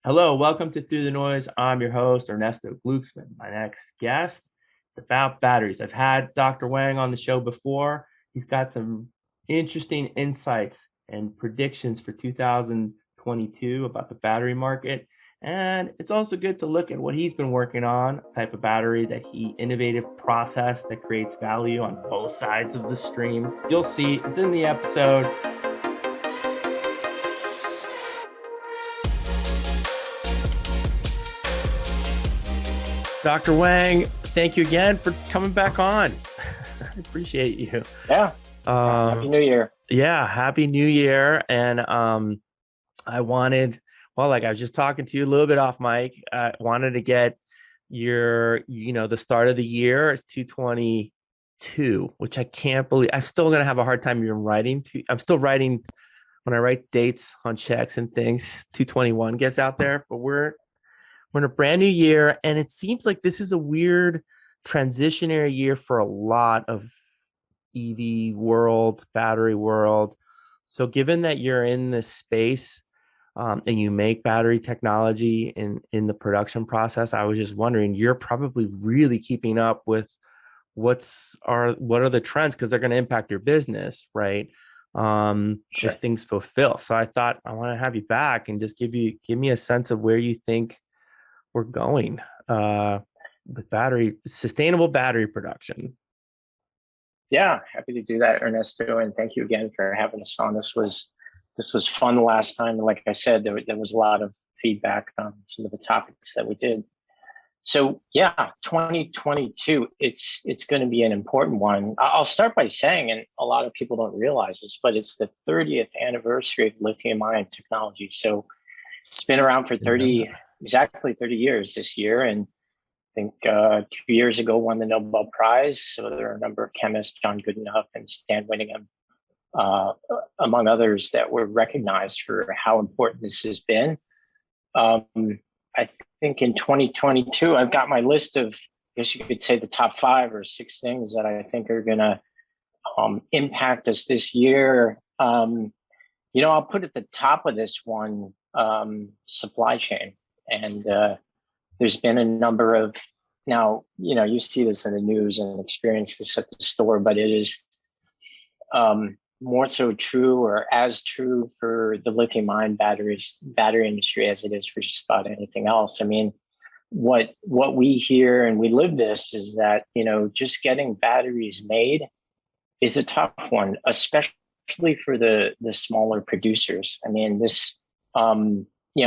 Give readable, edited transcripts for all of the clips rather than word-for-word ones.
Hello, welcome to Through the Noise. I'm your host, Ernesto Glucksmann. My next guest is about batteries. I've had Dr. Wang on the show before. He's got some interesting insights and predictions for 2022 about the battery market. And it's also good to look at what he's been working on, type of battery that he innovative process that creates value on both sides of the stream. You'll see it's in the episode. Dr. Wang, thank you again for coming back on. I appreciate you. Yeah. Happy New Year. Yeah, Happy New Year. And I wanted, I was just talking to you a little bit off mic. I wanted to get the start of the year. It's 222, which I can't believe. I'm still going to have a hard time even writing. I'm still writing when I write dates on checks and things. 221 gets out there, but we're in a brand new year, and it seems like this is a weird transitionary year for a lot of EV world, battery world. So given that you're in this space and you make battery technology in the production process, I was just wondering, you're probably really keeping up with what are the trends, because they're going to impact your business, right? Sure. If things fulfill. So I thought I want to have you back and just give me a sense of where you think we're going with sustainable battery production. Yeah, happy to do that, Ernesto, and thank you again for having us on. This was fun the last time. Like I said, there was a lot of feedback on some of the topics that we did. So yeah, 2022, it's going to be an important one. I'll start by saying, and a lot of people don't realize this, but it's the 30th anniversary of lithium-ion technology. So it's been around for exactly 30 years this year. And I think 2 years ago won the Nobel Prize. So there are a number of chemists, John Goodenough and Stan Whittingham, among others, that were recognized for how important this has been. I think in 2022, I've got my list of, I guess you could say, the top 5 or 6 things that I think are going to impact us this year. I'll put at the top of this one supply chain. And there's been a number of, now, you see this in the news and experience this at the store, but it is more so true, or as true, for the lithium-ion battery industry as it is for just about anything else. I mean, what we hear, and we live this, is that, just getting batteries made is a tough one, especially for the smaller producers. I mean, this,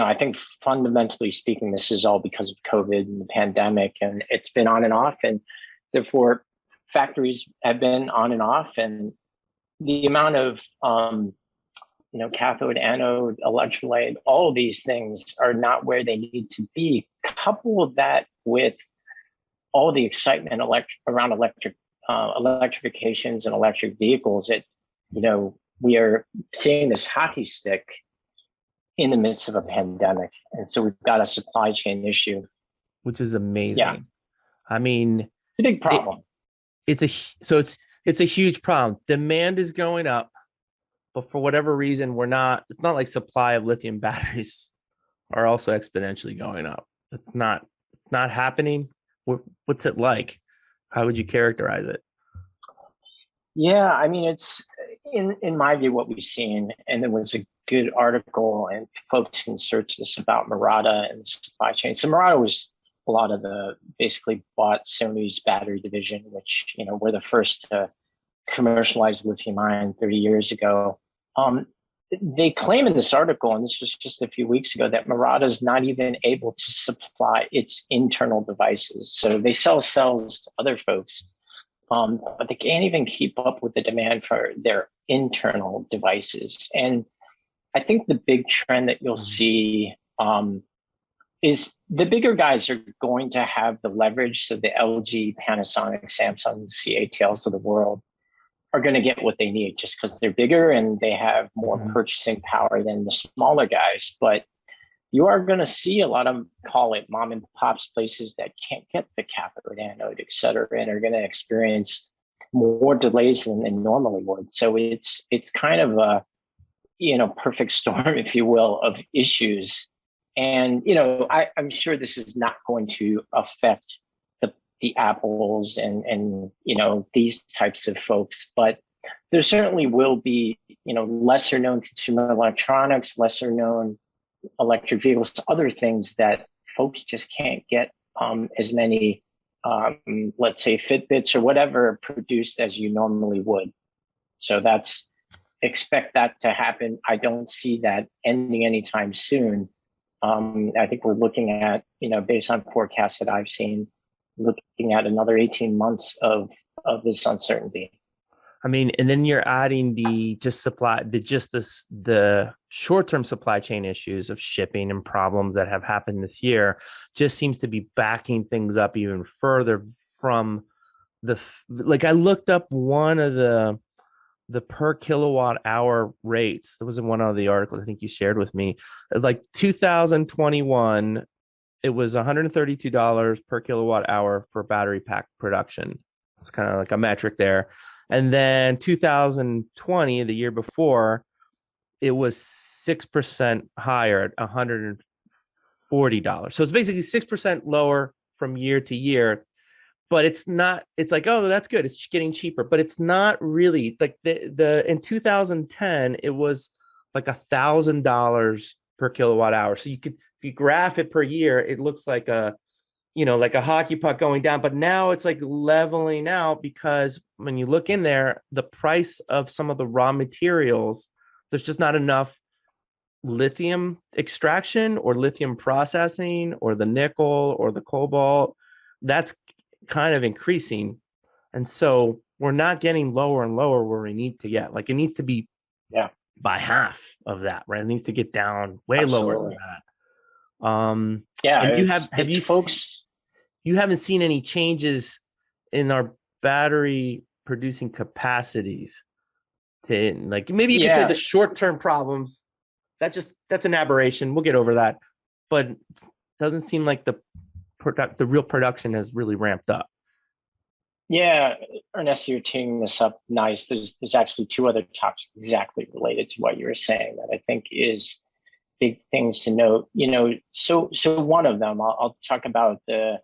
I think fundamentally speaking, this is all because of COVID and the pandemic, and it's been on and off, and therefore factories have been on and off, and the amount of, cathode, anode, electrolyte, all of these things are not where they need to be. Couple that with all the excitement around electrifications and electric vehicles, we are seeing this hockey stick in the midst of a pandemic. And so we've got a supply chain issue. Which is amazing. Yeah. I mean, it's a big problem. It's a huge problem. Demand is going up, but for whatever reason, it's not like supply of lithium batteries are also exponentially going up. It's not happening. What's it like? How would you characterize it? Yeah, I mean, it's in my view, what we've seen, and there was a good article, and folks can search this, about Murata and the supply chain. So Murata was a lot of basically bought Sony's battery division, which, were the first to commercialize lithium-ion 30 years ago. They claim in this article, and this was just a few weeks ago, that Murata is not even able to supply its internal devices. So they sell cells to other folks, but they can't even keep up with the demand for their internal devices. And I think the big trend that you'll see is the bigger guys are going to have the leverage. So the LG, Panasonic, Samsung, CATLs of the world are going to get what they need just because they're bigger and they have more purchasing power than the smaller guys. But you are going to see a lot of, call it mom and pops, places that can't get the cathode, anode, et cetera, and are going to experience more delays than they normally would. So it's kind of a perfect storm, if you will, of issues. And I'm sure this is not going to affect the Apples and these types of folks, but there certainly will be lesser known consumer electronics, lesser known electric vehicles, other things that folks just can't get as many, let's say, Fitbits or whatever produced as you normally would. So expect that to happen. I don't see that ending anytime soon. I think we're looking at, based on forecasts that I've seen, looking at another 18 months of this uncertainty. I mean, and then you're adding the short-term supply chain issues of shipping and problems that have happened this year just seems to be backing things up even further from like I looked up one of the per kilowatt hour rates. There was in one of the articles I think you shared with me. Like 2021, it was $132 per kilowatt hour for battery pack production. It's kind of like a metric there. And then 2020, the year before, it was 6% higher at $140. So it's basically 6% lower from year to year. But it's not, it's like, oh, that's good. It's getting cheaper. But it's not really like the in 2010, it was like $1,000 per kilowatt hour. So if you graph it per year, it looks like like a hockey puck going down, but now it's like leveling out because when you look in there, the price of some of the raw materials, there's just not enough lithium extraction or lithium processing or the nickel or the cobalt. That's kind of increasing. And so we're not getting lower and lower where we need to get. Like it needs to be by half of that, right? It needs to get down way lower than that. And you haven't seen any changes in our battery producing capacities to like maybe you could say the short-term problems that's an aberration. We'll get over that. But it doesn't seem like the real production has really ramped up. Yeah, Ernesto, you're teeing this up nice. There's actually two other topics exactly related to what you were saying that I think is big things to note. So one of them, I'll talk about the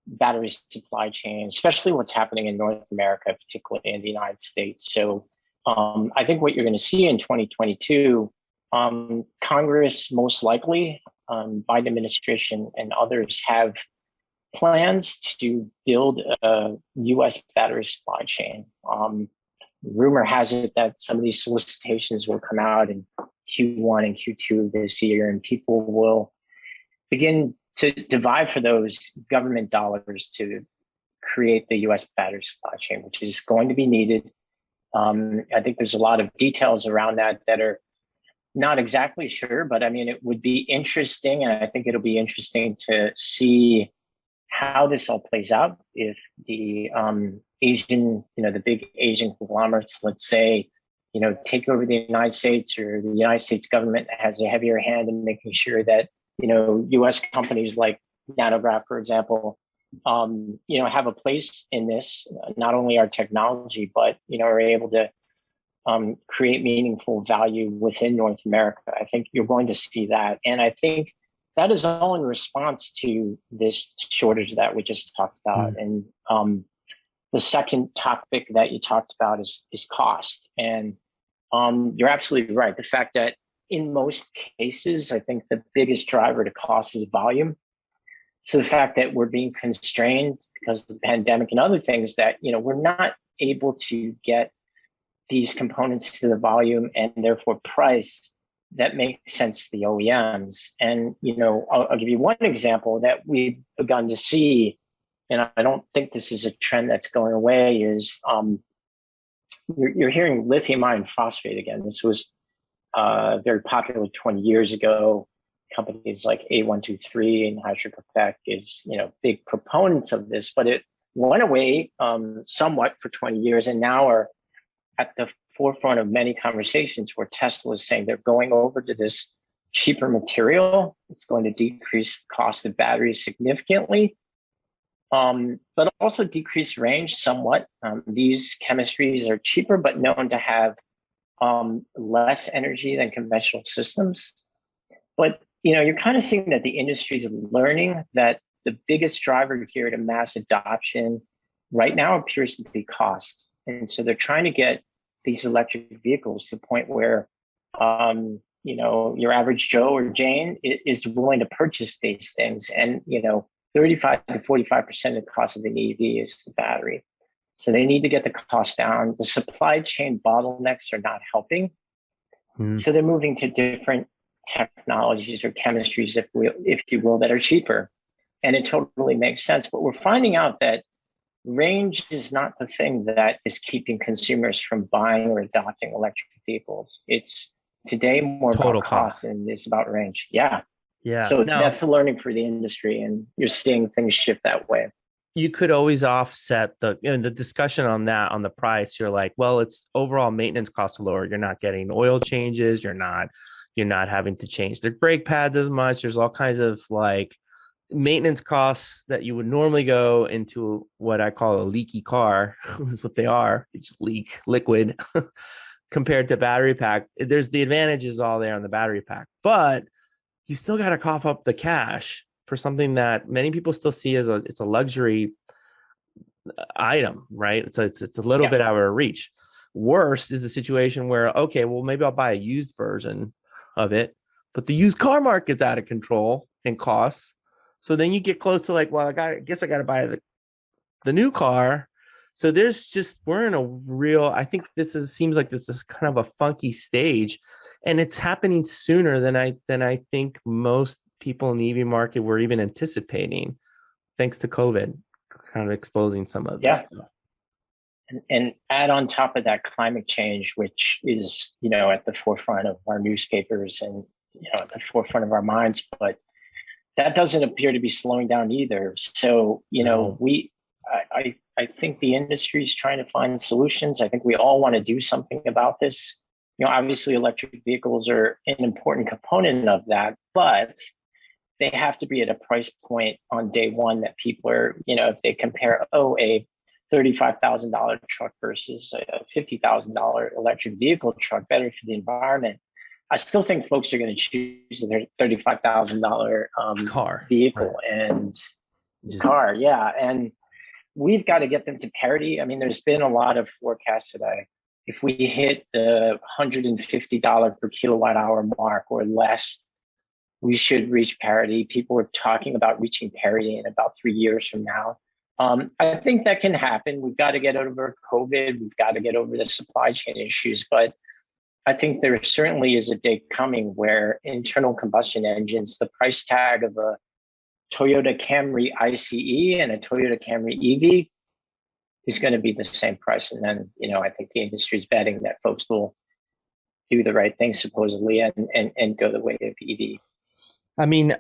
battery supply chain, especially what's happening in North America, particularly in the United States. So I think what you're going to see in 2022, Congress most likely, Biden administration and others have plans to build a U.S. battery supply chain. Rumor has it that some of these solicitations will come out in Q1 and Q2 this year, and people will begin to divide for those government dollars to create the U.S. battery supply chain, which is going to be needed. I think there's a lot of details around that are not exactly sure, but I mean, it would be interesting, and I think it'll be interesting to see how this all plays out if the Asian, the big Asian conglomerates, let's say, take over the United States, or the United States government has a heavier hand in making sure that, U.S. companies like NanoGraf, for example, have a place in this, not only our technology, but, are able to create meaningful value within North America. I think you're going to see that. And I think that is all in response to this shortage that we just talked about. And the second topic that you talked about is cost. And you're absolutely right. The fact that in most cases, I think the biggest driver to cost is volume. So the fact that we're being constrained because of the pandemic and other things that, we're not able to get these components to the volume and therefore price that makes sense to the OEMs. And, I'll give you one example that we've begun to see, and I don't think this is a trend that's going away, is you're hearing lithium iron phosphate again. This was very popular 20 years ago. Companies like A123 and Hydro-Quebec is, big proponents of this, but it went away somewhat for 20 years and now are at the forefront of many conversations where Tesla is saying they're going over to this cheaper material. It's going to decrease the cost of batteries significantly, but also decrease range somewhat. These chemistries are cheaper, but known to have less energy than conventional systems. But you're kind of seeing that the industry is learning that the biggest driver here to mass adoption right now appears to be cost. And so they're trying to get these electric vehicles to the point where, your average Joe or Jane is willing to purchase these things. And, 35 to 45% of the cost of an EV is the battery. So they need to get the cost down. The supply chain bottlenecks are not helping. Hmm. So they're moving to different technologies or chemistries, if you will, that are cheaper. And it totally makes sense. But we're finding out that range is not the thing that is keeping consumers from buying or adopting electric vehicles. It's today more about Total cost cost. than it's about range. Yeah. Yeah. So No, that's a learning for the industry, and you're seeing things shift that way. you could always offset the discussion on that on the price. You're like, well, it's overall maintenance costs are lower. You're not getting oil changes. You're not having to change the brake pads as much. There's all kinds of like maintenance costs that you would normally go into what I call a leaky car is what they are. They just leak liquid compared to battery pack. There's the advantages all there on the battery pack, but you still got to cough up the cash for something that many people still see as a luxury item, right? It's a little Yeah. bit out of reach. Worst is the situation where, okay, well, maybe I'll buy a used version of it, but the used car market's out of control and costs. So then you get close to like, well, I guess I got to buy the new car. So we're in a real, I think seems like this is kind of a funky stage, and it's happening sooner than I think most people in the EV market were even anticipating, thanks to COVID, kind of exposing some of this Yeah. stuff. And add on top of that climate change, which is, at the forefront of our newspapers and, at the forefront of our minds. But that doesn't appear to be slowing down either. So, No, I think the industry is trying to find solutions. I think we all want to do something about this. Obviously, electric vehicles are an important component of that, but they have to be at a price point on day one that people are, if they compare, a $35,000 truck versus a $50,000 electric vehicle truck, better for the environment. I still think folks are going to choose their $35,000 car, right? vehicle and Just car. Yeah. And we've got to get them to parity. I mean, there's been a lot of forecasts today. If we hit the $150 per kilowatt hour mark or less, we should reach parity. People are talking about reaching parity in about 3 years from now. I think that can happen. We've got to get over COVID. We've got to get over the supply chain issues. But I think there certainly is a day coming where internal combustion engines, the price tag of a Toyota Camry ICE and a Toyota Camry EV is going to be the same price. And then, I think the industry is betting that folks will do the right thing supposedly and go the way of EV. I mean,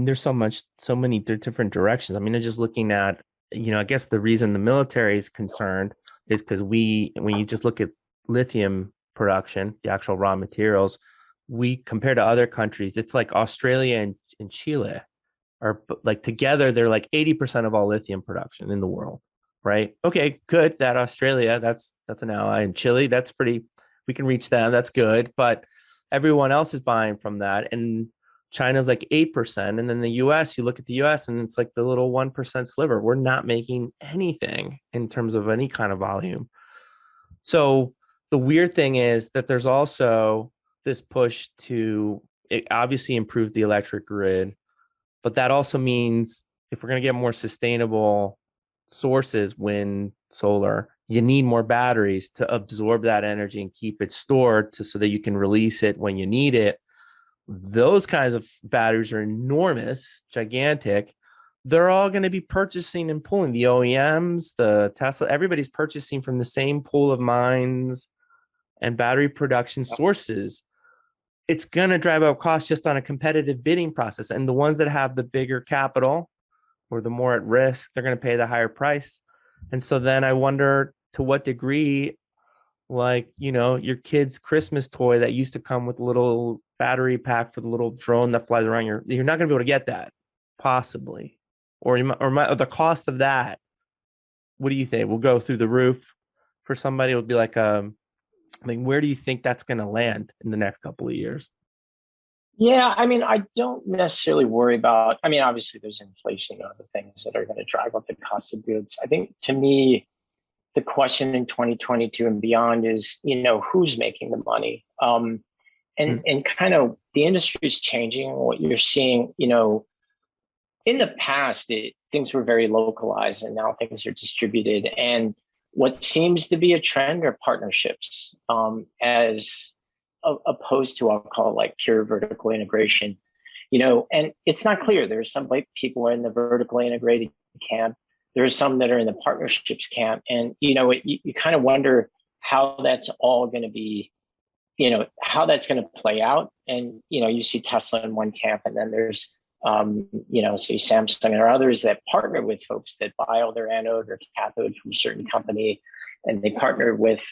there's so many different directions. I mean, I'm just looking at, I guess the reason the military is concerned is because when you just look at lithium production, the actual raw materials, we compare to other countries, it's like Australia and Chile are like together, they're like 80% of all lithium production in the world, right? Okay, good. That Australia, that's an ally, and Chile, that's pretty, we can reach them. That's good. But everyone else is buying from that. And China's like 8%. And then the US, you look at the US and it's like the little 1% sliver. We're not making anything in terms of any kind of volume. So the weird thing is that there's also this push to obviously improve the electric grid, but that also means if we're going to get more sustainable sources, wind, solar, you need more batteries to absorb that energy and keep it stored so that you can release it when you need it. Those kinds of batteries are enormous, gigantic. They're all going to be purchasing and pulling the OEMs, the Tesla, everybody's purchasing from the same pool of mines and battery production sources. It's going to drive up costs just on a competitive bidding process. And the ones that have the bigger capital or the more at risk, they're going to pay the higher price. And so then I wonder to what degree, like, your kid's Christmas toy that used to come with a little battery pack for the little drone that flies around, you're not going to be able to get that, possibly. Or the cost of that, what do you think? Will go through the roof for somebody? It would be like, where do you think that's going to land in the next couple of years? Yeah, I mean, I don't necessarily worry about, I mean, obviously there's inflation and other things that are going to drive up the cost of goods. I think to me, the question in 2022 and beyond is, who's making the money? Mm, And kind of the industry is changing. What you're seeing, in the past, things were very localized and now things are distributed. And what seems to be a trend are partnerships, as opposed to, I'll call it like pure vertical integration. And it's not clear. There's some like people are in the vertically integrated camp. There are some that are in the partnerships camp. And, you kind of wonder how that's all going to be, how that's going to play out. And, you see Tesla in one camp, and then there's, say Samsung or others that partner with folks that buy all their anode or cathode from a certain company, and they partner with,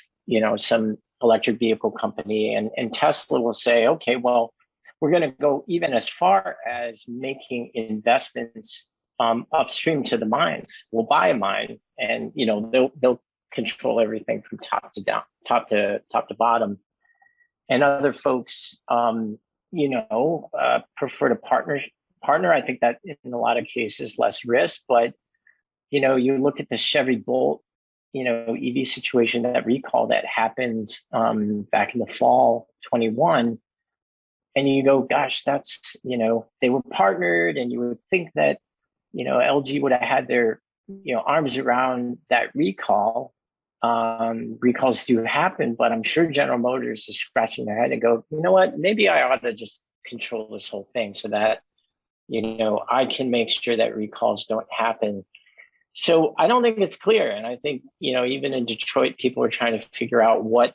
some electric vehicle company. And Tesla will say, okay, well, we're going to go even as far as making investments upstream to the mines. We'll buy a mine, and they'll control everything from top to down, top to bottom. And other folks, prefer to partner. I think that in a lot of cases less risk, but you look at the Chevy Bolt, EV situation, that recall that happened back in the fall 21, and you go, gosh, that's they were partnered, and you would think that LG would have had their arms around that recall. Recalls do happen, but I'm sure General Motors is scratching their head and go, you know what, maybe I ought to just control this whole thing so that I can make sure that recalls don't happen. So I don't think it's clear, and I think even in Detroit, people are trying to figure out what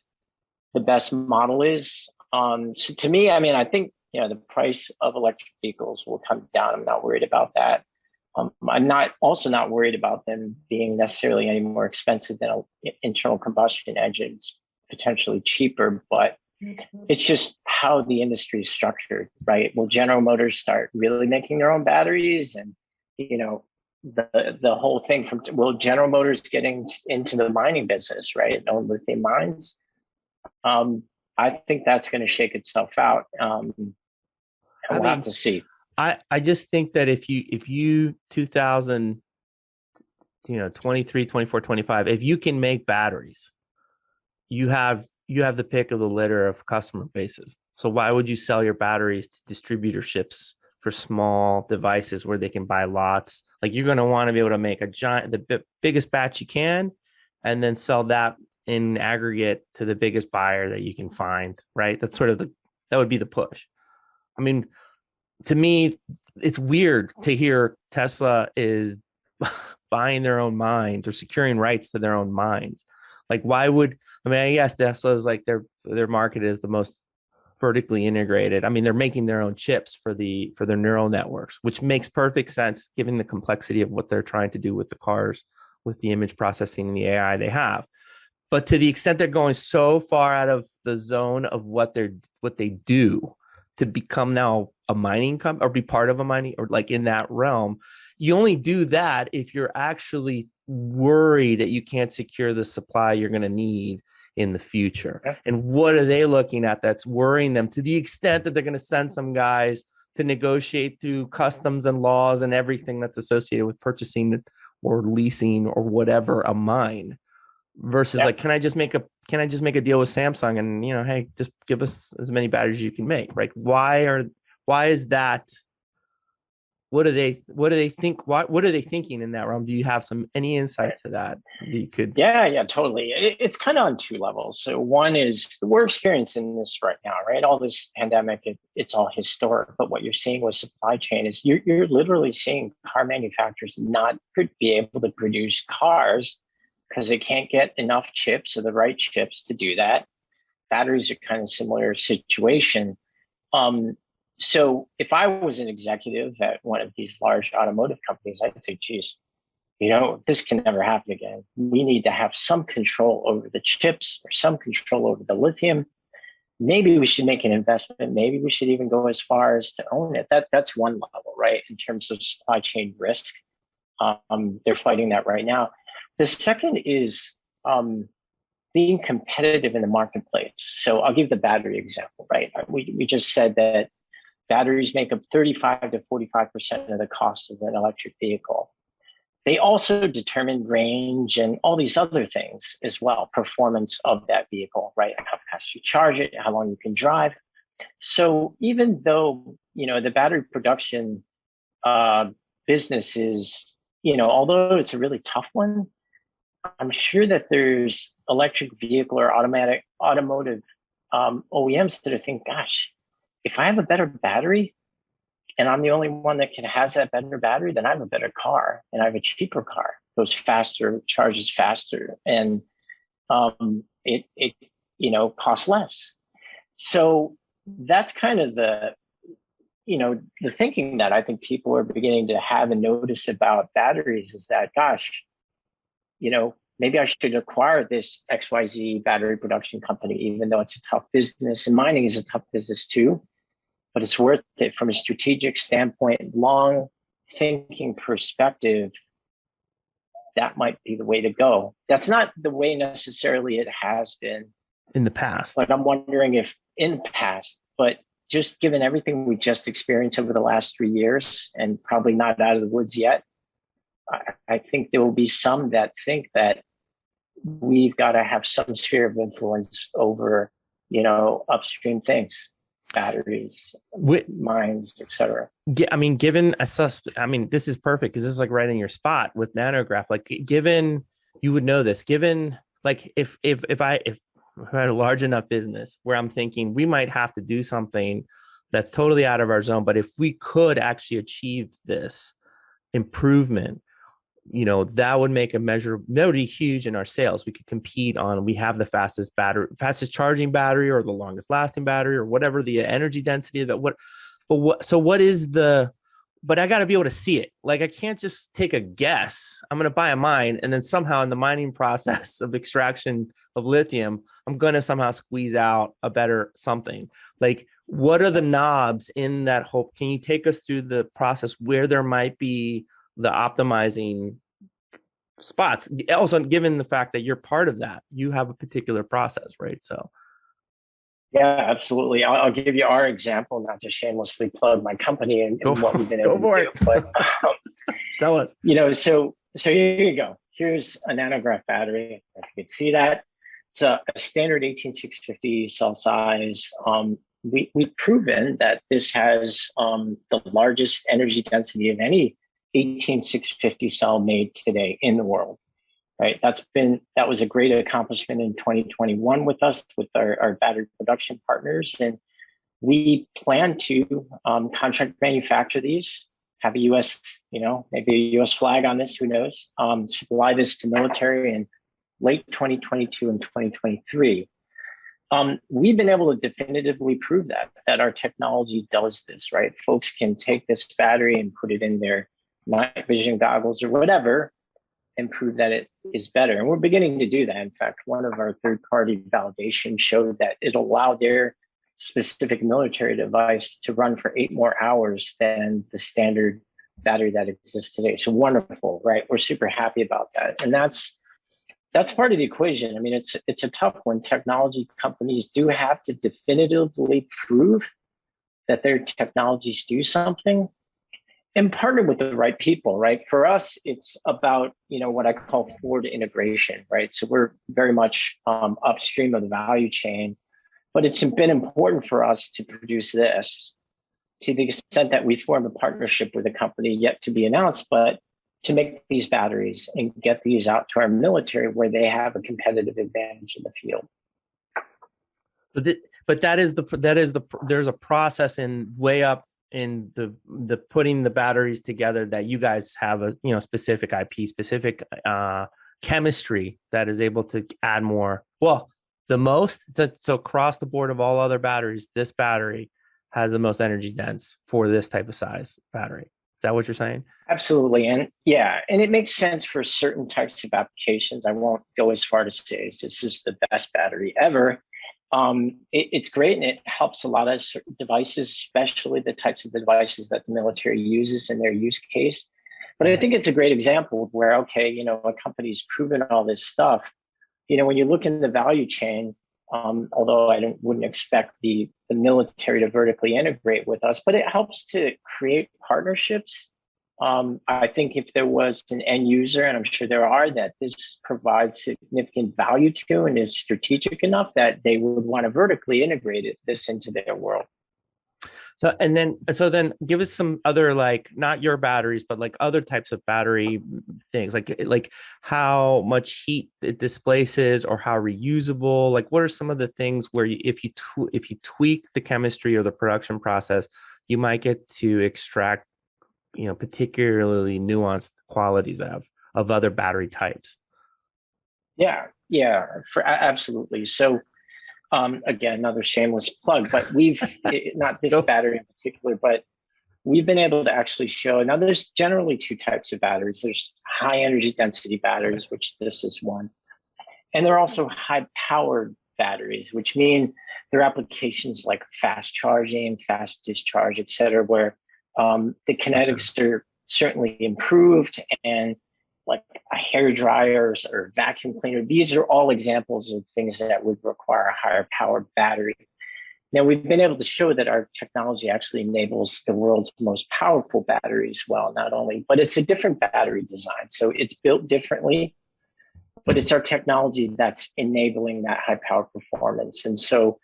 the best model is. So to me, I mean, I think the price of electric vehicles will come down. I'm not worried about that. I'm not worried about them being necessarily any more expensive than internal combustion engines, potentially cheaper, but it's just how the industry is structured, right? Will General Motors start really making their own batteries, and the whole thing from will General Motors getting into the mining business, right? Own lithium mines. Um, I think that's going to shake itself out, and I we'll have mean, to see. I just think that if you 2000, 23, 24, 25, if you can make batteries, you have the pick of the litter of customer bases. So why would you sell your batteries to distributorships for small devices where they can buy lots? Like, you're going to want to be able to make the biggest batch you can, and then sell that in aggregate to the biggest buyer that you can find, right? That's sort of that would be the push. I mean, to me, it's weird to hear Tesla is buying their own mines or securing rights to their own mines. Like, why would, I mean, I guess Tesla is like their market is the most vertically integrated. I mean, they're making their own chips for their neural networks, which makes perfect sense given the complexity of what they're trying to do with the cars, with the image processing and the AI they have. But to the extent they're going so far out of the zone of what they do to become now a mining company or be part of a mining or like in that realm, you only do that if you're actually worried that you can't secure the supply you're going to need in the future. Yeah. And what are they looking at that's worrying them to the extent that they're going to send some guys to negotiate through customs and laws and everything that's associated with purchasing or leasing or whatever a mine, versus Yeah. like, can I just make a deal with Samsung and, hey, just give us as many batteries as you can make, right? Why is that? What do they think? What are they thinking in that realm? Do you have any insight Right. to that you could? Yeah, totally. It's kind of on two levels. So one is we're experiencing this right now, right? All this pandemic, it's all historic. But what you're seeing with supply chain is you're literally seeing car manufacturers not be able to produce cars because they can't get enough chips or the right chips to do that. Batteries are kind of similar situation. Um, so if I was an executive at one of these large automotive companies, I'd say, geez, this can never happen again. We need to have some control over the chips or some control over the lithium. Maybe we should make an investment. Maybe we should even go as far as to own it. That's one level, right? In terms of supply chain risk. They're fighting that right now. The second is being competitive in the marketplace. So I'll give the battery example, right? We just said that Batteries make up 35 to 45% of the cost of an electric vehicle. They also determine range and all these other things as well, performance of that vehicle, right? How fast you charge it, how long you can drive. So even though, the battery production uh, business is, although it's a really tough one, I'm sure that there's electric vehicle or automotive OEMs that are thinking, gosh, if I have a better battery and I'm the only one that has that better battery, then I have a better car and I have a cheaper car, goes faster, charges faster, and it costs less. So that's kind of the thinking that I think people are beginning to have and notice about batteries is that, gosh, maybe I should acquire this XYZ battery production company, even though it's a tough business. And mining is a tough business too, but it's worth it from a strategic standpoint, long thinking perspective. That might be the way to go. That's not the way necessarily it has been in the past. But I'm wondering if in the past, but just given everything we just experienced over the last 3 years and probably not out of the woods yet, I think there will be some that think that we've got to have some sphere of influence over, upstream things, batteries, mines, etc. I mean, this is perfect because this is like right in your spot with NanoGraf. Like, given you would know this, given like if I had a large enough business where I'm thinking we might have to do something that's totally out of our zone, but if we could actually achieve this improvement, that would make that would be huge in our sales. We could compete on, we have the fastest charging battery or the longest lasting battery or whatever the energy density of that. But I got to be able to see it. Like, I can't just take a guess. I'm going to buy a mine and then somehow in the mining process of extraction of lithium, I'm going to somehow squeeze out a better something. Like, what are the knobs in that whole, can you take us through the process where there might be the optimizing spots? Also, given the fact that you're part of that, you have a particular process, right? So yeah, absolutely. I'll give you our example, not to shamelessly plug my company and what we've been able to do. But tell us. So here you go. Here's a NanoGraf battery. If you can see that, it's a standard 18650 cell size. We've proven that this has the largest energy density of any 18650 cell made today in the world. Right. That was a great accomplishment in 2021 with us, with our battery production partners. And we plan to contract manufacture these, have a US, maybe a US flag on this, who knows, supply this to military in late 2022 and 2023. We've been able to definitively prove that our technology does this, right? Folks can take this battery and put it in their night vision goggles or whatever, and prove that it is better. And we're beginning to do that. In fact, one of our third-party validations showed that it'll allow their specific military device to run for 8 more hours than the standard battery that exists today. So wonderful, right? We're super happy about that. And that's part of the equation. I mean, it's a tough one. Technology companies do have to definitively prove that their technologies do something, and partner with the right people, right? For us, it's about, what I call forward integration, right? So we're very much upstream of the value chain, but it's been important for us to produce this to the extent that we formed a partnership with a company yet to be announced, but to make these batteries and get these out to our military where they have a competitive advantage in the field. But there's a process in way up in the putting the batteries together that you guys have a specific IP, specific chemistry that is able to add more. Well, so across the board of all other batteries, this battery has the most energy dense for this type of size battery. Is that what you're saying? Absolutely. And yeah, and it makes sense for certain types of applications. I won't go as far to say this is the best battery ever. It's great and it helps a lot of devices, especially the types of devices that the military uses in their use case. But I think it's a great example of where, okay, a company's proven all this stuff. When you look in the value chain, although wouldn't expect the military to vertically integrate with us, but it helps to create partnerships. I think if there was an end user, and I'm sure there are, that this provides significant value to and is strategic enough that they would want to vertically integrate this into their world. So then give us some other, like, not your batteries, but like other types of battery things, like how much heat it displaces or how reusable. Like, what are some of the things where if you tweak the chemistry or the production process, you might get to extract, particularly nuanced qualities of other battery types. Yeah, yeah, absolutely. So again, another shameless plug, but we've not this Go. battery in particular, but we've been able to actually show. Now, there's generally two types of batteries. There's high energy density Okay. batteries, which this is one, and there are also high powered batteries, which mean there are applications like fast charging, fast discharge, et cetera, where the Okay. kinetics are certainly improved, and like a hair dryers or vacuum cleaner. These are all examples of things that would require a higher powered battery. Now, we've been able to show that our technology actually enables the world's most powerful battery as well, not only, but it's a different battery design. So it's built differently, but it's our technology that's enabling that high power performance. And so,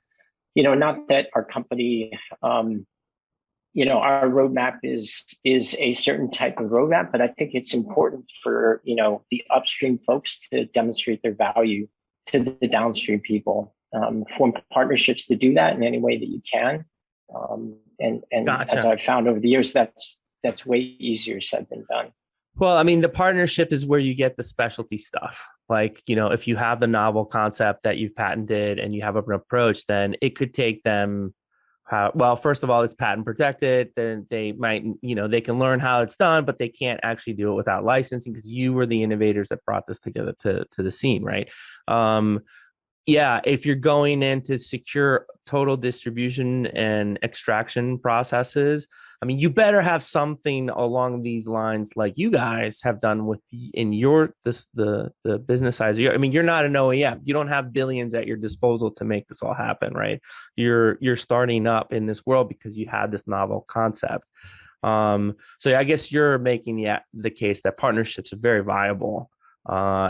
not that our company, our roadmap is a certain type of roadmap, but I think it's important for the upstream folks to demonstrate their value to the downstream people. Form partnerships to do that in any way that you can. And as Gotcha. I've found over the years, that's way easier said than done. Well, I mean, the partnership is where you get the specialty stuff. Like, if you have the novel concept that you've patented and you have an approach, then it could take them. Well, first of all, it's patent protected. Then they might, they can learn how it's done, but they can't actually do it without licensing because you were the innovators that brought this together to the scene, right? Um, yeah, if you're going in to secure total distribution and extraction processes, I mean, you better have something along these lines like you guys have done with in your the business size. I mean, you're not an OEM. You don't have billions at your disposal to make this all happen, right? You're starting up in this world because you had this novel concept. So yeah, I guess you're making the case that partnerships are very viable,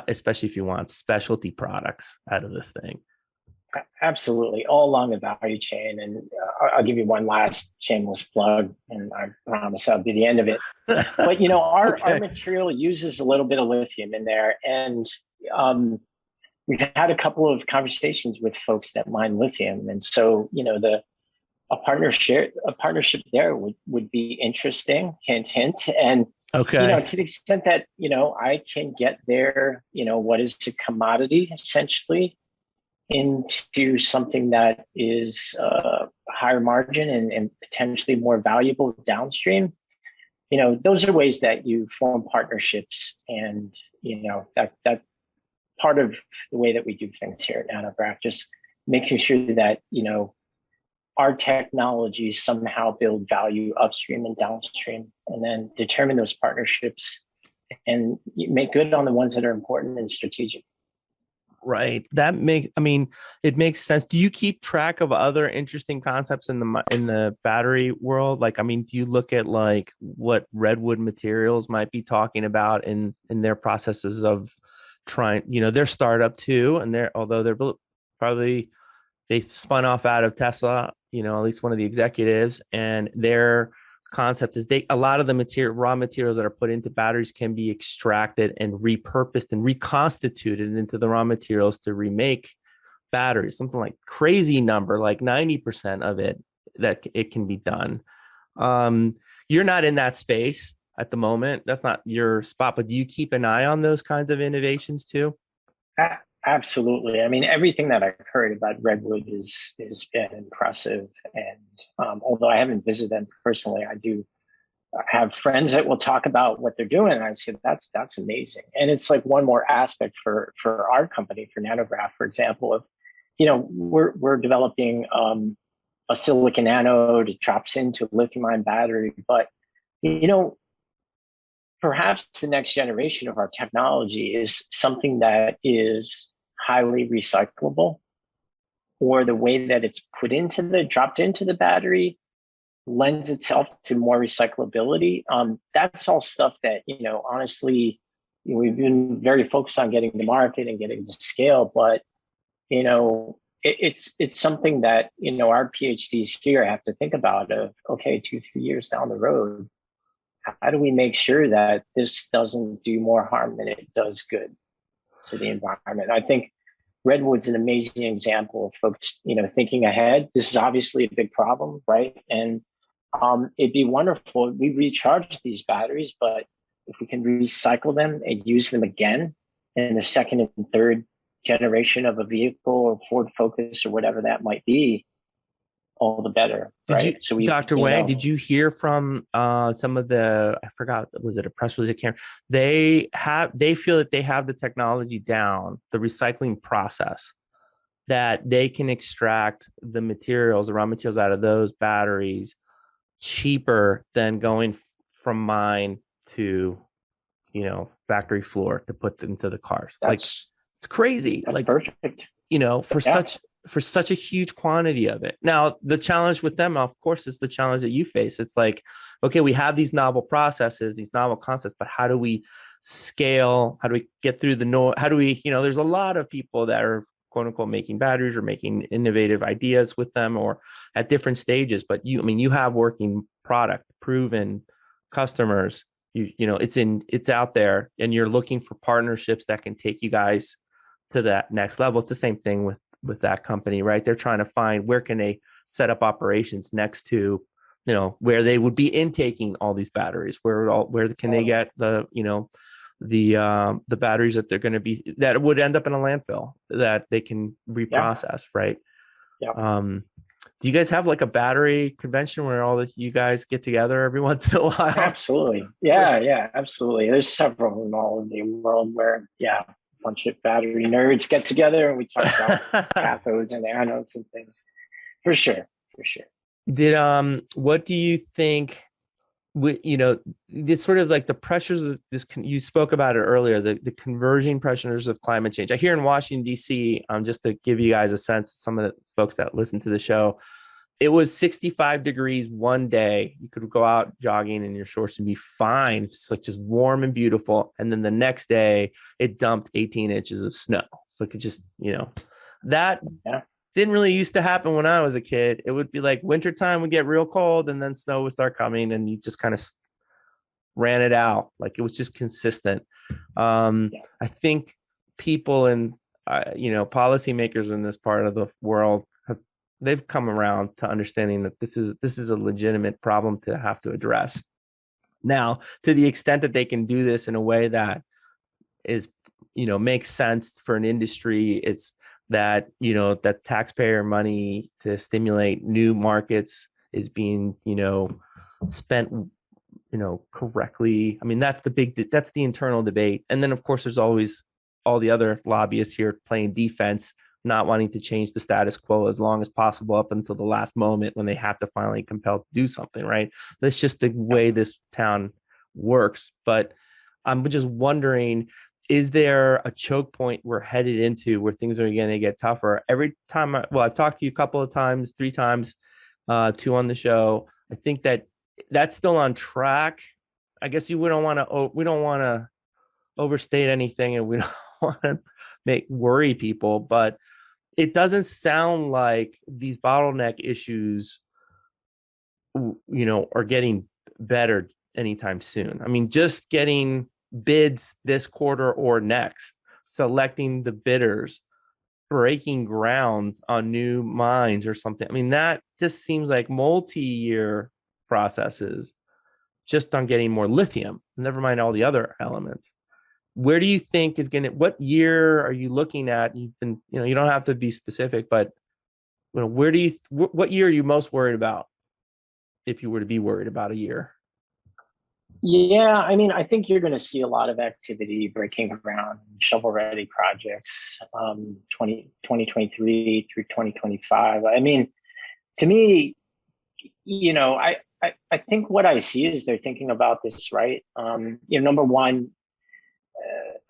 especially if you want specialty products out of this thing. Absolutely, all along the value chain. And I'll give you one last shameless plug, and I promise that'll be the end of it. But our Okay. material uses a little bit of lithium in there, and um, we've had a couple of conversations with folks that mine lithium, and so the a partnership there would be interesting. Hint, hint. And Okay. to the extent that I can get there, what is a commodity essentially into something that is higher margin and potentially more valuable downstream. Those are ways that you form partnerships, and that part of the way that we do things here at NanoGraf, just making sure that our technologies somehow build value upstream and downstream, and then determine those partnerships and make good on the ones that are important and strategic. Right. I mean, it makes sense. Do you keep track of other interesting concepts in the battery world? Like, I mean, do you look at like what Redwood Materials might be talking about in their processes of trying, their startup too, and although they're probably they spun off out of Tesla, at least one of the executives, and their concept is a lot of the raw materials that are put into batteries can be extracted and repurposed and reconstituted into the raw materials to remake batteries. Something like crazy number, like 90% of it that it can be done. You're not in that space at the moment. That's not your spot, but do you keep an eye on those kinds of innovations too? Absolutely. I mean, everything that I've heard about Redwood is been impressive. And although I haven't visited them personally, I do have friends that will talk about what they're doing, and I said that's amazing. And it's like one more aspect for our company, for NanoGraf, for example, of we're developing a silicon anode. It drops into a lithium-ion battery, but you know perhaps the next generation of our technology is something that is highly recyclable. or the way that it's dropped into the battery lends itself to more recyclability. That's all stuff that, honestly, we've been very focused on getting to market and getting to scale, but it's something that our PhDs here have to think about. Of okay, 2-3 years down the road, how do we make sure that this doesn't do more harm than it does good to the environment? I think Redwood's an amazing example of folks, thinking ahead. This is obviously a big problem, right? And it'd be wonderful. We recharge these batteries, but if we can recycle them and use them again in the second and third generation of a vehicle or Ford Focus or whatever that might be, all the better, Did you, right? So we, Dr. Wang, did you hear from some of the, I forgot, was it a press release? I can't. They feel that they have the technology down, the recycling process, that they can extract the materials, the raw materials out of those batteries cheaper than going from mine to, factory floor to put into the cars. It's crazy. That's perfect. For Yeah. such a huge quantity of it. Now, the challenge with them, of course, is the challenge that you face. It's like, okay, we have these novel processes, these novel concepts, but how do we scale? How do we get through the noise? How do we, there's a lot of people that are quote unquote making batteries or making innovative ideas with them or at different stages. But you have working product, proven customers. It's out there, and you're looking for partnerships that can take you guys to that next level. It's the same thing with that company, right? They're trying to find where can they set up operations next to, where they would be intaking all these batteries, where can they get the batteries that they're going to be, that would end up in a landfill that they can reprocess, right? Yeah. Do you guys have like a battery convention where all you guys get together every once in a while? Absolutely. Yeah, absolutely. There's several in all of the world where, a bunch of battery nerds get together and we talk about cathodes and anodes and things. For sure. What do you think, this sort of like the pressures of this, you spoke about it earlier, the converging pressures of climate change. I hear in Washington, D.C., just to give you guys a sense, some of the folks that listen to the show, it was 65 degrees one day. You could go out jogging in your shorts and be fine. It's like just warm and beautiful. And then the next day it dumped 18 inches of snow. So it could just, that didn't really used to happen when I was a kid. It would be like wintertime would get real cold and then snow would start coming and you just kind of ran it out. Like it was just consistent. I think people and, policymakers in this part of the world they've come around to understanding that this is a legitimate problem to have to address. Now, to the extent that they can do this in a way that is, makes sense for an industry, it's that, that taxpayer money to stimulate new markets is being, spent, correctly. I mean, that's the internal debate. And then of course, there's always all the other lobbyists here playing defense, not wanting to change the status quo as long as possible up until the last moment when they have to finally compel to do something, right? That's just the way this town works. But I'm just wondering, is there a choke point we're headed into where things are going to get tougher? Every time, I've talked to you a couple of times, 3 times, 2 on the show. I think that's still on track. I guess we don't want to overstate anything, and we don't want to worry people, but it doesn't sound like these bottleneck issues, are getting better anytime soon. I mean, just getting bids this quarter or next, selecting the bidders, breaking ground on new mines or something. I mean, that just seems like multi-year processes just on getting more lithium, never mind all the other elements. Where do you think what year are you looking at? You've been, you don't have to be specific, but what year are you most worried about if you were to be worried about a year? Yeah, I mean, I think you're going to see a lot of activity breaking ground, shovel-ready projects, 2023 through 2025. I mean, to me, I think what I see is they're thinking about this right. Number one,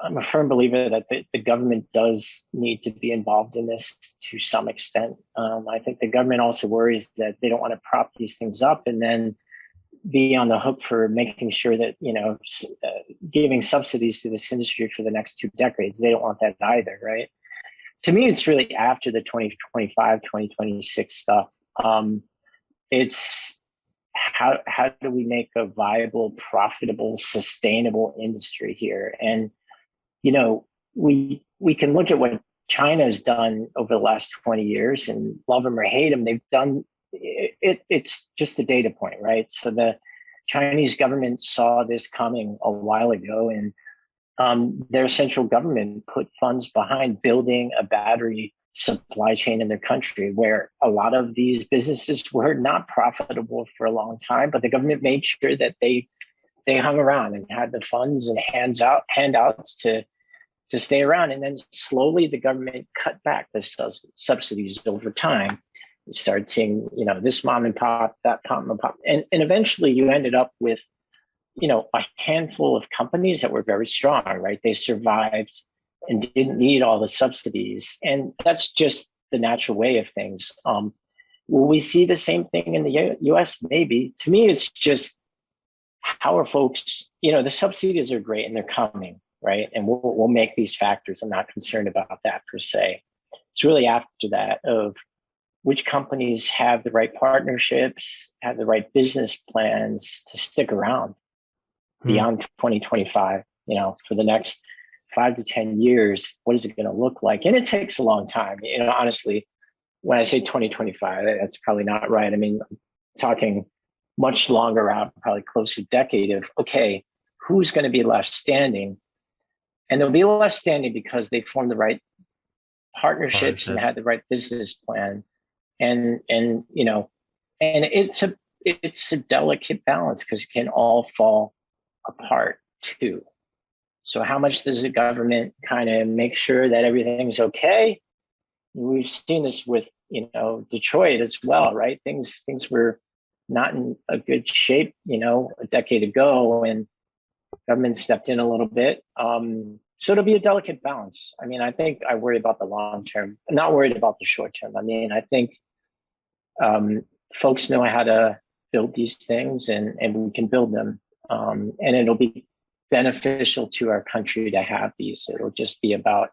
I'm a firm believer that the government does need to be involved in this to some extent. I think the government also worries that they don't want to prop these things up and then be on the hook for making sure that, giving subsidies to this industry for the next 2 decades. They don't want that either, right? To me, it's really after the 2025, 2026 stuff. It's how do we make a viable, profitable, sustainable industry here? And we can look at what China has done over the last 20 years and love them or hate them. They've done it. It's just a data point, right? So the Chinese government saw this coming a while ago, and their central government put funds behind building a battery supply chain in their country where a lot of these businesses were not profitable for a long time, but the government made sure that they hung around and had the funds and handouts to stay around. And then slowly the government cut back the subsidies over time. You started seeing, this mom and pop, that mom and pop. And eventually you ended up with, a handful of companies that were very strong, right? They survived and didn't need all the subsidies. And that's just the natural way of things. Will we see the same thing in the US? Maybe. To me, it's just how are folks, the subsidies are great and they're coming, right? And we'll make these factors. I'm not concerned about that per se. It's really after that of which companies have the right partnerships, have the right business plans to stick around beyond 2025, for the next 5 to 10 years. What is it going to look like? And it takes a long time. Honestly, when I say 2025, that's probably not right. I mean, I'm talking much longer out, probably close to a decade of, okay, who's going to be left standing? And they'll be left standing because they formed the right partnerships and had the right business plan. And it's a delicate balance because it can all fall apart too. So how much does the government kind of make sure that everything's okay? We've seen this with, Detroit as well, right? Things were not in a good shape, a decade ago, and government stepped in a little bit. So it'll be a delicate balance. I mean, I think I worry about the long term, I'm not worried about the short term. I mean, I think folks know how to build these things and we can build them. And it'll be beneficial to our country to have these. It'll just be about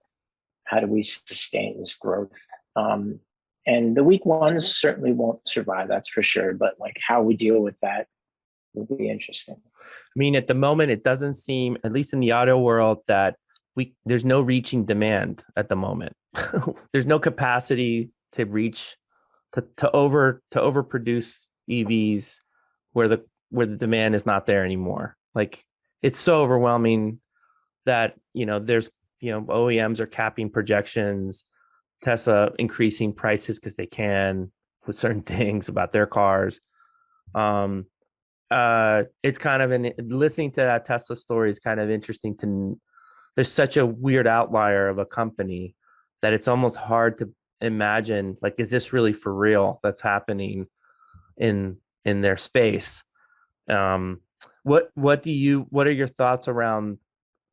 how do we sustain this growth. And the weak ones certainly won't survive, that's for sure. But like how we deal with that will be interesting. I mean, at the moment, it doesn't seem, at least in the auto world, that there's no reaching demand at the moment. There's no capacity to reach to overproduce EVs where the demand is not there anymore. Like it's so overwhelming that there's OEMs are capping projections, Tesla increasing prices because they can with certain things about their cars. It's kind of listening to that Tesla story is kind of interesting there's such a weird outlier of a company that it's almost hard to imagine, like, is this really for real that's happening in their space? What are your thoughts around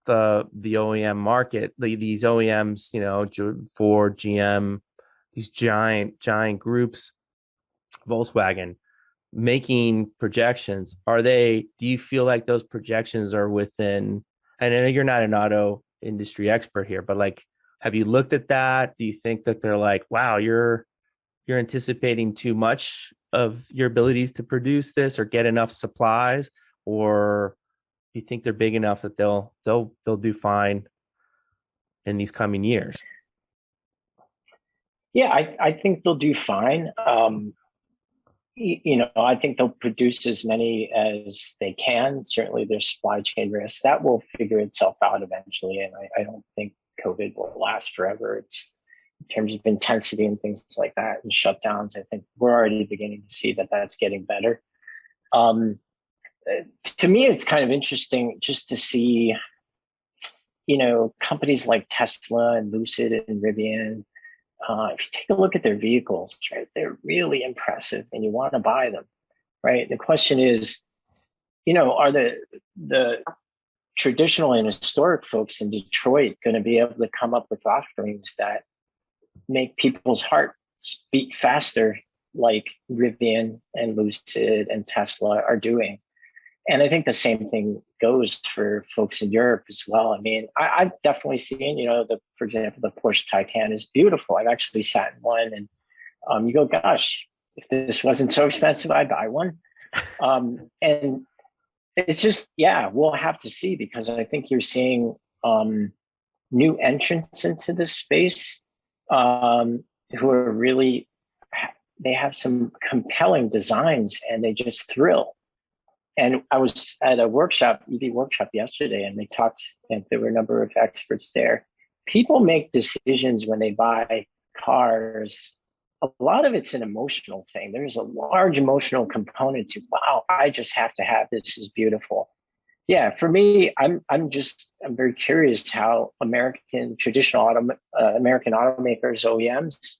the OEM market, these OEMs, Ford, GM, these giant groups, Volkswagen, making projections? Do you feel like those projections are within, and I know you're not an auto industry expert here, but like, have you looked at that? Do you think that they're like, wow, you're anticipating too much of your abilities to produce this or get enough supplies, or do you think they're big enough that they'll do fine in these coming years? Yeah, I think they'll do fine. I think they'll produce as many as they can. Certainly there's supply chain risks. That will figure itself out eventually. And I don't think COVID will last forever. It's in terms of intensity and things like that and shutdowns. I think we're already beginning to see that that's getting better. To me, it's kind of interesting just to see, companies like Tesla and Lucid and Rivian. If you take a look at their vehicles, right, they're really impressive and you want to buy them, right? The question is, are the traditional and historic folks in Detroit going to be able to come up with offerings that make people's hearts beat faster, like Rivian and Lucid and Tesla are doing? And I think the same thing goes for folks in Europe as well. I mean, I've definitely seen, for example, the Porsche Taycan is beautiful. I've actually sat in one, and you go, gosh, if this wasn't so expensive, I'd buy one. And it's just, yeah, we'll have to see, because I think you're seeing new entrants into this space who are really, they have some compelling designs and they just thrill. And I was at a workshop, EV workshop yesterday, and they talked, and there were a number of experts there. People make decisions when they buy cars. A lot of it's an emotional thing. There's a large emotional component to, wow, I just have to have this, is beautiful. Yeah, for me, I'm very curious how traditional American automakers, OEMs,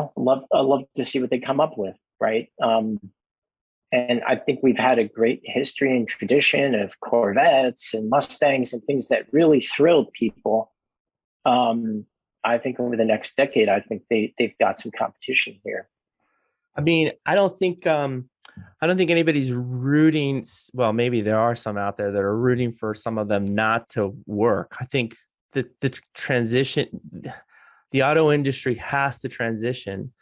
love to see what they come up with, right? And I think we've had a great history and tradition of Corvettes and Mustangs and things that really thrilled people. I think over the next decade, I think they've got some competition here. I mean, I don't think anybody's rooting. Well, maybe there are some out there that are rooting for some of them not to work. I think that the transition, the auto industry has to transition.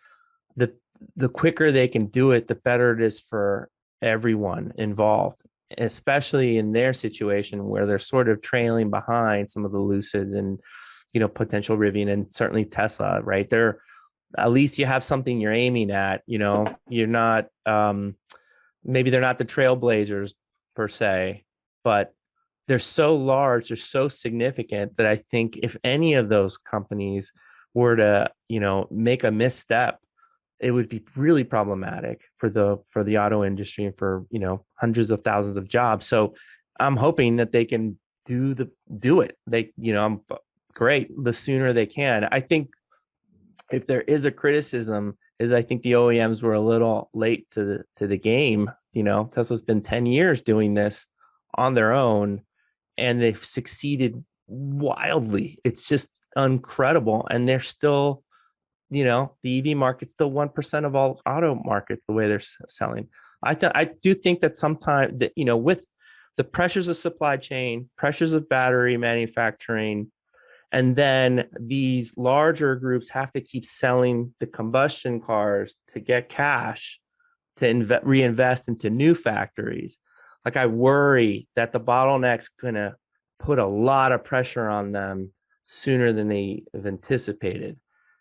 The quicker they can do it, the better it is for everyone involved, especially in their situation where they're sort of trailing behind some of the Lucids and, potential Rivian and certainly Tesla, right? They're, at least you have something you're aiming at, you're not, maybe they're not the trailblazers per se, but they're so large, they're so significant that I think if any of those companies were to, make a misstep, it would be really problematic for the auto industry and for, hundreds of thousands of jobs. So I'm hoping that they can do it. I'm great the sooner they can. I think if there is a criticism, is I think the OEMs were a little late to the game. Tesla's been 10 years doing this on their own, and they've succeeded wildly. It's just incredible. And they're still, the EV market's still 1% of all auto markets, the way they're selling. I do think that sometimes that, with the pressures of supply chain, pressures of battery manufacturing, and then these larger groups have to keep selling the combustion cars to get cash to reinvest into new factories. Like, I worry that the bottleneck's going to put a lot of pressure on them sooner than they have anticipated.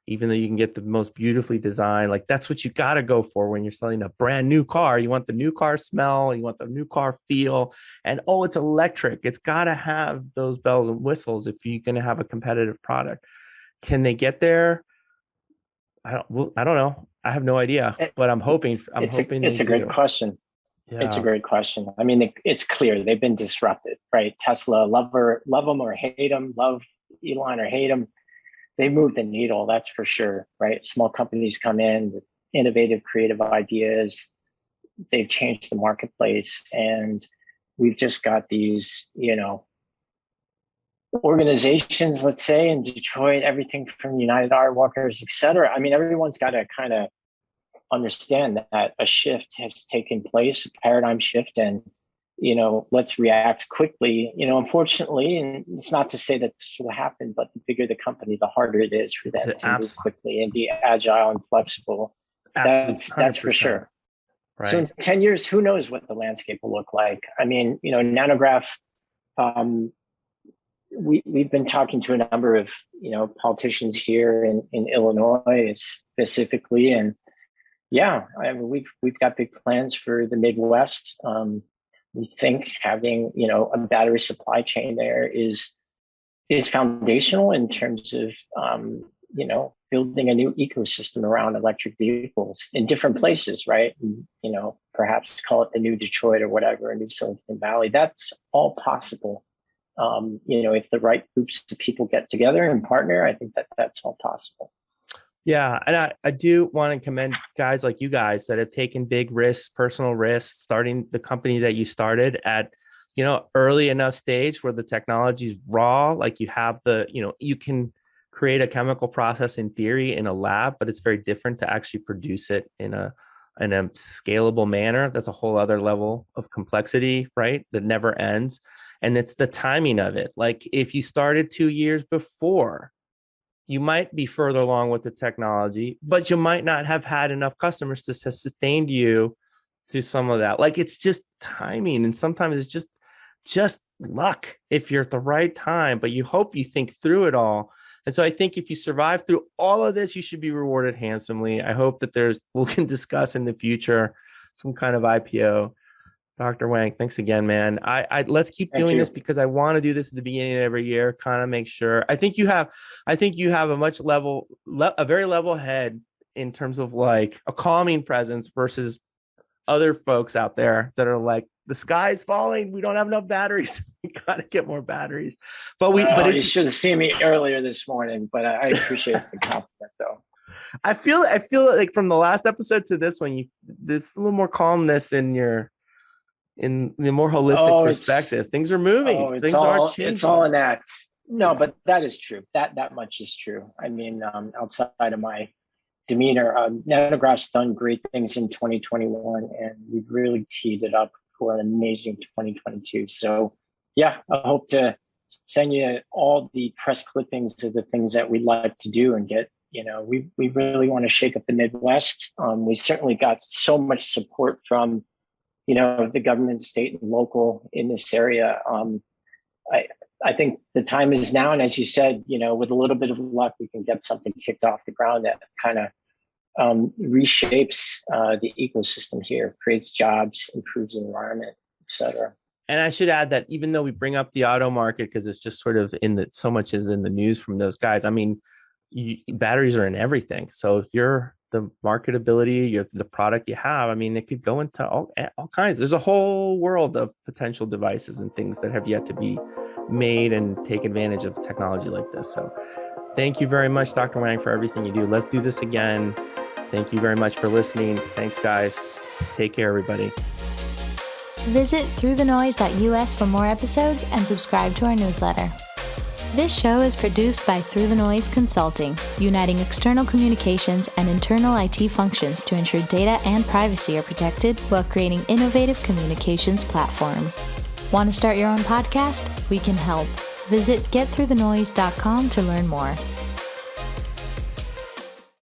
Even though you can get the most beautifully designed, like that's what you got to go for when you're selling a brand new car. You want the new car smell, you want the new car feel, and it's electric. It's got to have those bells and whistles if you're going to have a competitive product. Can they get there? I don't know. I have no idea, but I'm hoping. It's a great question. Yeah. It's a great question. I mean, it's clear they've been disrupted, right? Tesla, love them or hate them, love Elon or hate them. They move the needle, that's for sure, right? Small companies come in with innovative, creative ideas. They've changed the marketplace, and we've just got these, organizations, let's say in Detroit, everything from United Auto Workers, et cetera. I mean, everyone's got to kind of understand that a shift has taken place, a paradigm shift, and let's react quickly. Unfortunately, and it's not to say that this will happen, but the bigger the company, the harder it is for them to move quickly and be agile and flexible. That's for sure. Right. So in 10 years, who knows what the landscape will look like? I mean, NanoGraf, we've been talking to a number of, politicians here in Illinois specifically. And yeah, I mean, we've got big plans for the Midwest. We think having, a battery supply chain there is foundational in terms of, building a new ecosystem around electric vehicles in different places, right? And, perhaps call it the new Detroit or whatever, a new Silicon Valley. That's all possible. If the right groups of people get together and partner, I think that's all possible. Yeah. And I do want to commend guys like you guys that have taken big risks, personal risks, starting the company that you started at, early enough stage where the technology is raw, like you have you can create a chemical process in theory in a lab, but it's very different to actually produce it in a scalable manner. That's a whole other level of complexity, right? That never ends. And it's the timing of it. Like if you started 2 years before, you might be further along with the technology, but you might not have had enough customers to sustain you through some of that. Like it's just timing, and sometimes it's just luck if you're at the right time. But you hope you think through it all. And so I think if you survive through all of this, you should be rewarded handsomely. I hope that we can discuss in the future some kind of IPO. Dr. Wang, thanks again, man. I let's keep Thank doing this you. because I want to do this at the beginning of every year, kind of make sure. I think you have a very level head in terms of like a calming presence versus other folks out there that are like, the sky's falling, we don't have enough batteries. We gotta get more batteries. But You it's should have seen me earlier this morning, but I appreciate the compliment, though. I feel like from the last episode to this one, there's a little more calmness in the more holistic Oh, perspective. Things are moving. Things are it's all changing. an act. No, but that is true. That much is true. I mean, outside of my demeanor, NanoGraf's done great things in 2021, and we've really teed it up for an amazing 2022. So, yeah, I hope to send you all the press clippings of the things that we'd like to do and get. We really want to shake up the Midwest. We certainly got so much support from the government, state and local in this area. I think the time is now. And as you said, with a little bit of luck, we can get something kicked off the ground that kind of reshapes the ecosystem here, creates jobs, improves the environment, et cetera. And I should add that even though we bring up the auto market because it's just sort of so much is in the news from those guys. I mean, batteries are in everything. So if you're the marketability, the product you have, I mean, it could go into all kinds. There's a whole world of potential devices and things that have yet to be made and take advantage of technology like this. So thank you very much, Dr. Wang, for everything you do. Let's do this again. Thank you very much for listening. Thanks, guys. Take care, everybody. Visit throughthenoise.us for more episodes and subscribe to our newsletter. This show is produced by Through the Noise Consulting, uniting external communications and internal IT functions to ensure data and privacy are protected while creating innovative communications platforms. Want to start your own podcast? We can help. Visit getthroughthenoise.com to learn more.